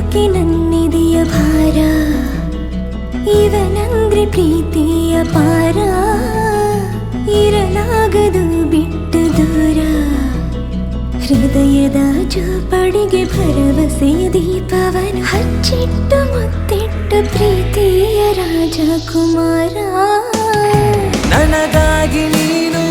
ಬದುಕಿ ನನ್ನಿದೆಯ ಭಾರ ಇವನಂದ್ರೆ ಪ್ರೀತಿಯ ಪಾರ ಇರಲಾಗದು ಬಿಟ್ಟು ದೂರ ಹೃದಯದ ಚೂಪಡಿಗೆ ಭರವಸೆಯ ದೀಪವನ ಹಚ್ಚಿಟ್ಟು ಮುತ್ತಿಟ್ಟು ಪ್ರೀತಿಯ ರಾಜಕುಮಾರ ನನಗಾಗಿ ನೀನು